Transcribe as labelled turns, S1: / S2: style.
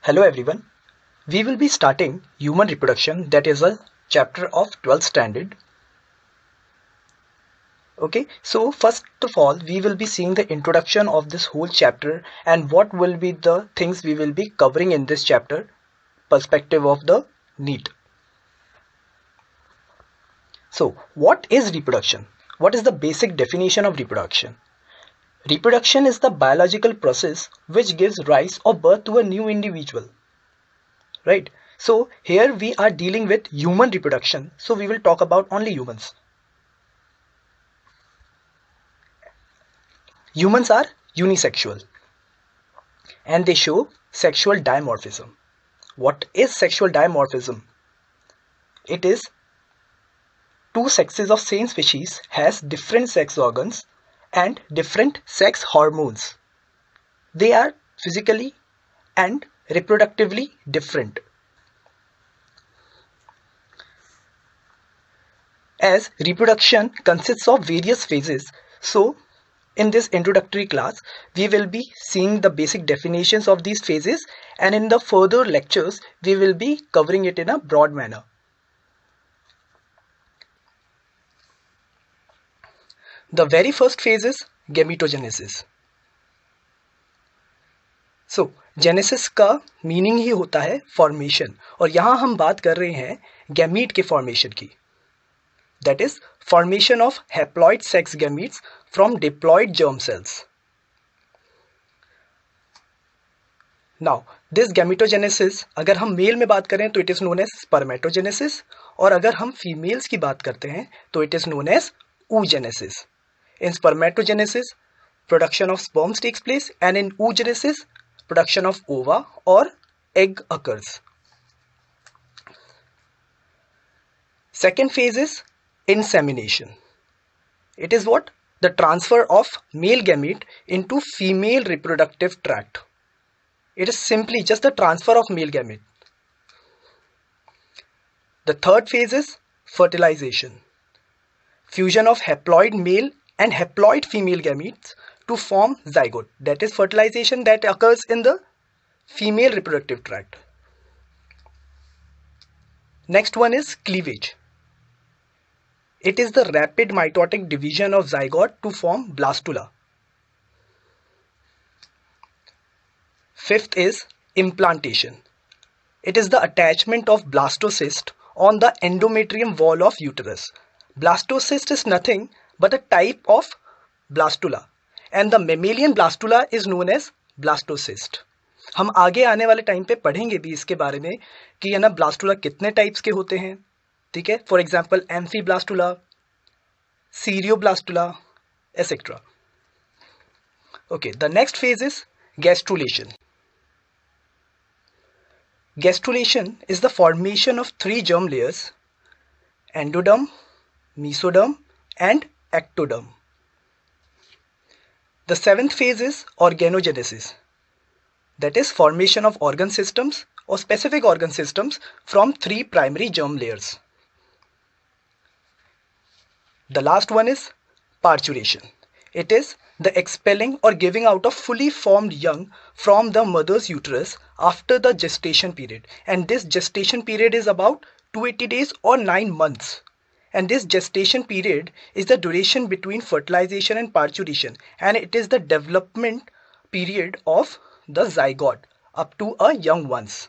S1: Hello everyone. We will be starting human reproduction, that is a chapter of 12th standard. Okay, so first of all we will be seeing the introduction of this whole chapter and what will be the things we will be covering in this chapter, perspective of the NEET. So what is reproduction? What is the basic definition of reproduction? Reproduction is the biological process which gives rise or birth to a new individual. Right? So here we are dealing with human reproduction. So we will talk about only humans. Humans are unisexual and they show sexual dimorphism. What is sexual dimorphism? It is two sexes of same species has different sex organs and different sex hormones. They are physically and reproductively different. As reproduction consists of various phases, so in this introductory class, we will be seeing the basic definitions of these phases, and in the further lectures, we will be covering it in a broad manner. The very first phase is gametogenesis. So, genesis का meaning ही होता है formation, और यहाँ हम बात कर रहे हैं गैमीट के फॉर्मेशन की. That is formation of haploid sex gametes from diploid germ cells. Now, this gametogenesis अगर हम मेल में बात करें तो it is known as spermatogenesis, और अगर हम फीमेल्स की बात करते हैं तो it is known as oogenesis. In spermatogenesis, production of sperms takes place, and in oogenesis, production of ova or egg occurs. Second phase is insemination. It is what? The transfer of male gamete into female reproductive tract. It is simply just the transfer of male gamete. The third phase is fertilization. Fusion of haploid male and haploid female gametes to form zygote. That is fertilization that occurs in the female reproductive tract. Next one is cleavage. It is the rapid mitotic division of zygote to form blastula. Fifth is implantation. It is the attachment of blastocyst on the endometrium wall of uterus. Blastocyst is nothing but a type of blastula, and the mammalian blastula is known as blastocyst. हम आगे आने वाले time पे पढ़ेंगे भी इसके बारे में कि है ना ब्लास्टुला कितने टाइप्स के होते हैं. ठीक है, for example amphiblastula, coeloblastula, etcetera. Okay, the next phase is gastrulation. Gastrulation is the formation of three germ layers: endoderm, mesoderm, and ectoderm. The seventh phase is organogenesis. That is formation of organ systems or specific organ systems from three primary germ layers. The last one is parturition. It is the expelling or giving out of fully formed young from the mother's uterus after the gestation period, and this gestation period is about 280 days or 9 months. And this gestation period is the duration between fertilization and parturition, and it is the development period of the zygote up to a young ones.